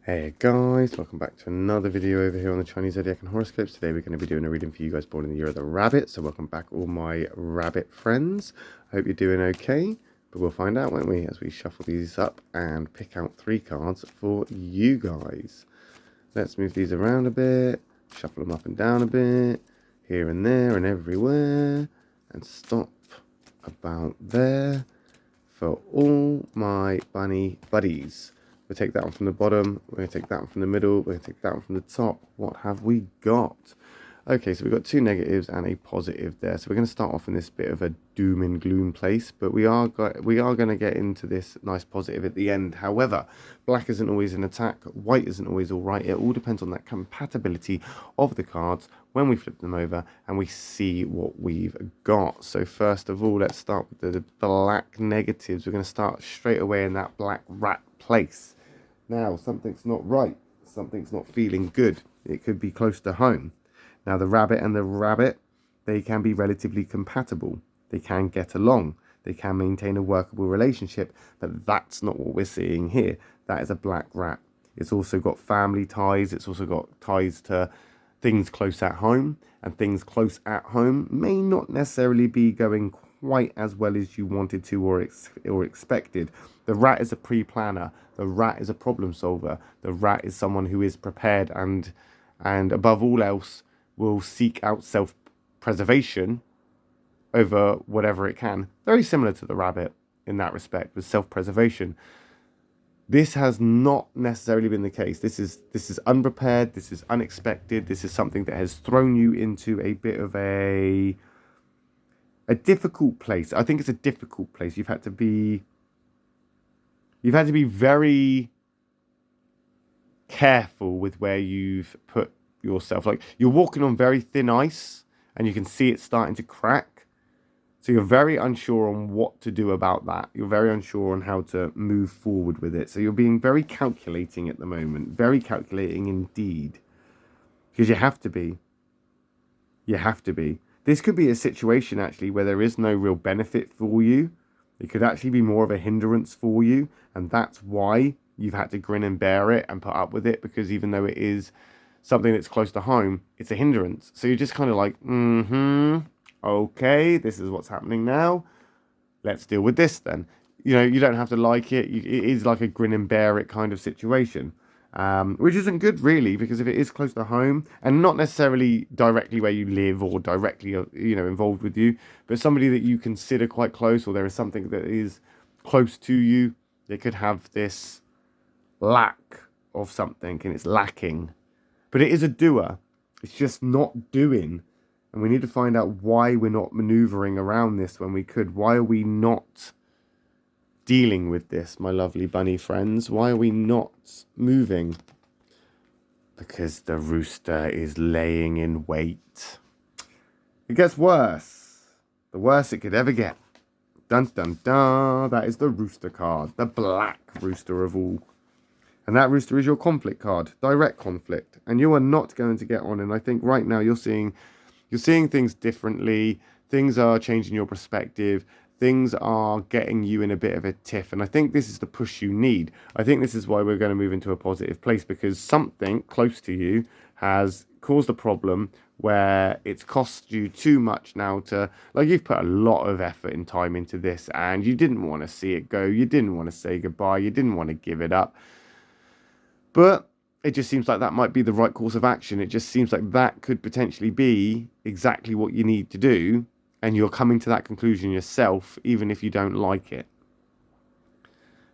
Hey guys, welcome back to another video over here on the Chinese Zodiac and Horoscopes. Today we're going to be doing a reading for you guys born in the year of the rabbit. So welcome back all my rabbit friends. I hope you're doing okay, but we'll find out, won't we, as we shuffle these up and pick out 3 cards for you guys. Let's move these around a bit, shuffle them up and down a bit, here and there and everywhere, and stop about there for all my bunny buddies. We'll take that one from the bottom, we're going to take that one from the middle, we're going to take that one from the top. What have we got? Okay, so we've got 2 negatives and a positive there. So we're going to start off in this bit of a doom and gloom place, but we are going to get into this nice positive at the end. However, black isn't always an attack, white isn't always all right. It all depends on that compatibility of the cards when we flip them over and we see what we've got. So first of all, let's start with the black negatives. We're going to start straight away in that black rat place. Now, something's not right. Something's not feeling good. It could be close to home. Now, the rabbit and the rabbit, they can be relatively compatible. They can get along. They can maintain a workable relationship, but that's not what we're seeing here. That is a black rat. It's also got family ties. It's also got ties to things close at home, and things close at home may not necessarily be going quite as well as you wanted to or expected. The rat is a pre-planner. The rat is a problem solver. The rat is someone who is prepared and above all else will seek out self-preservation over whatever it can. Very similar to the rabbit in that respect with self-preservation. This has not necessarily been the case. This is unprepared. This is unexpected. This is something that has thrown you into a bit of a difficult place. I think it's a difficult place. You've had to be very careful with where you've put yourself. Like, you're walking on very thin ice and you can see it starting to crack. So you're very unsure on what to do about that. You're very unsure on how to move forward with it. So you're being very calculating at the moment. Very calculating indeed. Because you have to be. You have to be. This could be a situation actually where there is no real benefit for you. It could actually be more of a hindrance for you. And that's why you've had to grin and bear it and put up with it. Because even though it is something that's close to home, it's a hindrance. So you're just kind of like, okay, this is what's happening now. Let's deal with this then. You know, you don't have to like it. It is like a grin and bear it kind of situation, which isn't good really, because if it is close to home and not necessarily directly where you live or directly, involved with you, but somebody that you consider quite close, or there is something that is close to you, they could have this lack of something and it's lacking. But it is a doer. It's just not doing. And we need to find out why we're not maneuvering around this when we could. Why are we not dealing with this, my lovely bunny friends? Why are we not moving? Because the rooster is laying in wait. It gets worse. The worst it could ever get. Dun dun dun. That is the rooster card. The black rooster of all. And that rooster is your conflict card. Direct conflict. And you are not going to get on. And I think right now you're seeing things differently. Things are changing your perspective. Things are getting you in a bit of a tiff. And I think this is the push you need. I think this is why we're going to move into a positive place, because something close to you has caused a problem where it's cost you too much now to, like, you've put a lot of effort and time into this and you didn't want to see it go. You didn't want to say goodbye. You didn't want to give it up. But it just seems like that might be the right course of action. It just seems like that could potentially be exactly what you need to do. And you're coming to that conclusion yourself, even if you don't like it.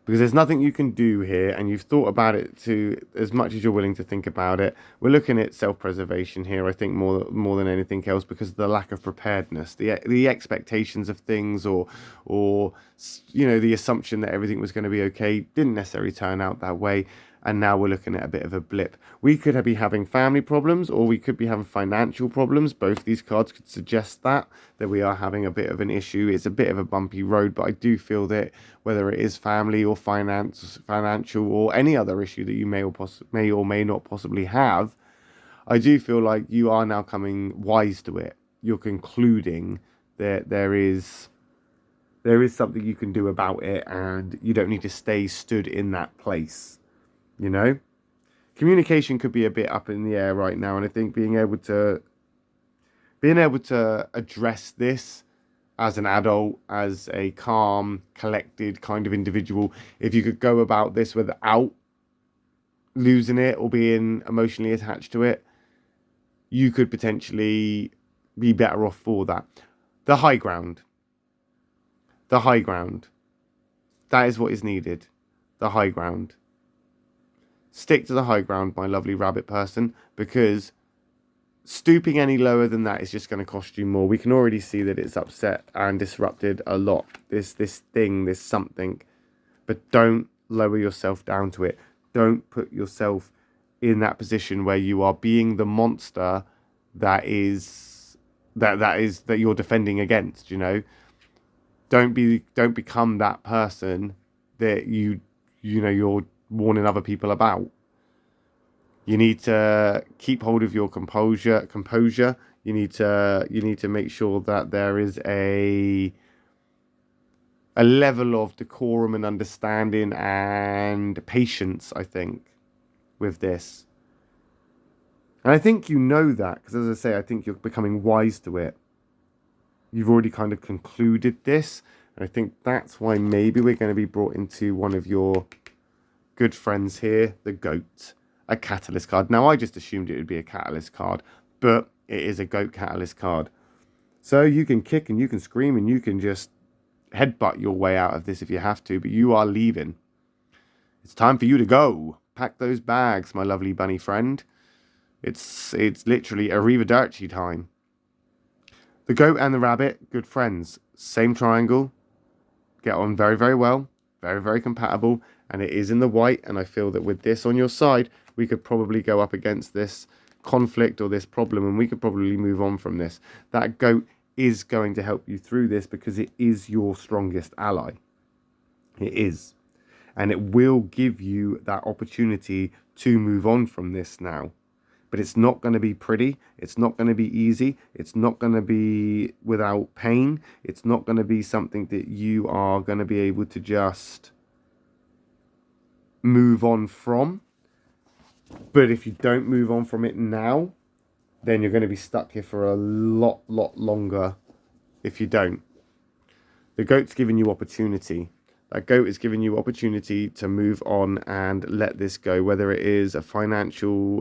Because there's nothing you can do here, and you've thought about it to as much as you're willing to think about it. We're looking at self-preservation here, I think, more than anything else, because of the lack of preparedness, the expectations of things, or the assumption that everything was going to be okay didn't necessarily turn out that way. And now we're looking at a bit of a blip. We could be having family problems, or we could be having financial problems. Both these cards could suggest that we are having a bit of an issue. It's a bit of a bumpy road, but I do feel that whether it is family or financial, or any other issue that you may or may not possibly have, I do feel like you are now coming wise to it. You're concluding that there is something you can do about it, and you don't need to stay stood in that place. You know, communication could be a bit up in the air right now, and I think being able to address this as an adult, as a calm, collected kind of individual, if you could go about this without losing it or being emotionally attached to it, you could potentially be better off for that. The high ground. The high ground. That is what is needed. The high ground. Stick to the high ground, my lovely rabbit person, because stooping any lower than that is just going to cost you more. We can already see that it's upset and disrupted a lot. This something. But don't lower yourself down to it. Don't put yourself in that position where you are being the monster that you're defending against, you know. Don't become that person that you're warning other people about. You need to keep hold of your composure. You need to make sure that there is a level of decorum and understanding and patience, I think, with this. And I think you know that, because as I say, I think you're becoming wise to it. You've already kind of concluded this, and I think that's why maybe we're going to be brought into one of your good friends here, the goat, a catalyst card. Now, I just assumed it would be a catalyst card, but it is a goat catalyst card. So you can kick and you can scream and you can just headbutt your way out of this if you have to, but you are leaving. It's time for you to go. Pack those bags, my lovely bunny friend. It's literally arrivederci time. The goat and the rabbit, good friends. Same triangle. Get on very, very well. Very, very compatible. And it is in the white. And I feel that with this on your side, we could probably go up against this conflict or this problem. And we could probably move on from this. That goat is going to help you through this because it is your strongest ally. It is. And it will give you that opportunity to move on from this now. But it's not going to be pretty. It's not going to be easy. It's not going to be without pain. It's not going to be something that you are going to be able to just move on from. But if you don't move on from it now, then you're going to be stuck here for a lot longer if you don't. The goat's giving you opportunity. That goat is giving you opportunity to move on and let this go, whether it is a financial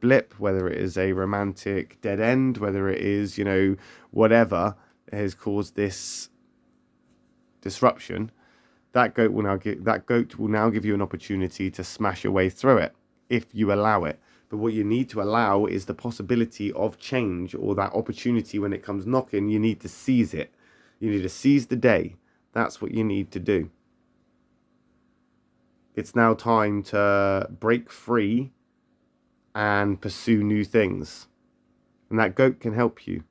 blip, whether it is a romantic dead end, whether it is, whatever has caused this disruption. That goat will now give you an opportunity to smash your way through it if you allow it. But what you need to allow is the possibility of change, or that opportunity when it comes knocking. You need to seize it. You need to seize the day. That's what you need to do. It's now time to break free and pursue new things. And that goat can help you.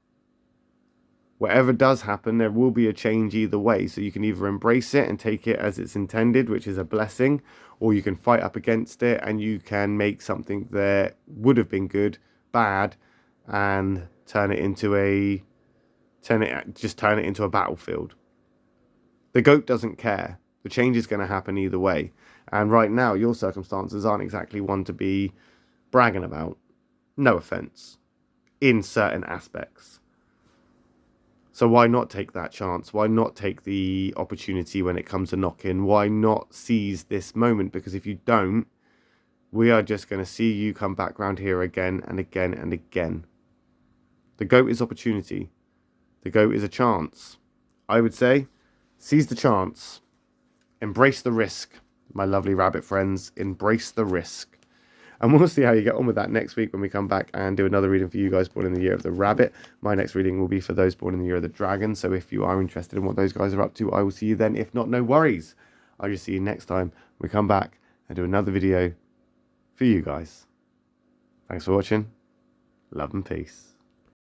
Whatever does happen, there will be a change either way. So you can either embrace it and take it as it's intended, which is a blessing, or you can fight up against it and you can make something that would have been good, bad, and turn it into a battlefield. The goat doesn't care. The change is going to happen either way. And right now, your circumstances aren't exactly one to be bragging about. No offense. In certain aspects. So why not take that chance? Why not take the opportunity when it comes to knocking? Why not seize this moment? Because if you don't, we are just going to see you come back round here again and again and again. The goat is opportunity. The goat is a chance. I would say, seize the chance. Embrace the risk. My lovely rabbit friends, embrace the risk. And we'll see how you get on with that next week when we come back and do another reading for you guys born in the year of the rabbit. My next reading will be for those born in the year of the dragon. So if you are interested in what those guys are up to, I will see you then. If not, no worries. I'll just see you next time we come back and do another video for you guys. Thanks for watching. Love and peace.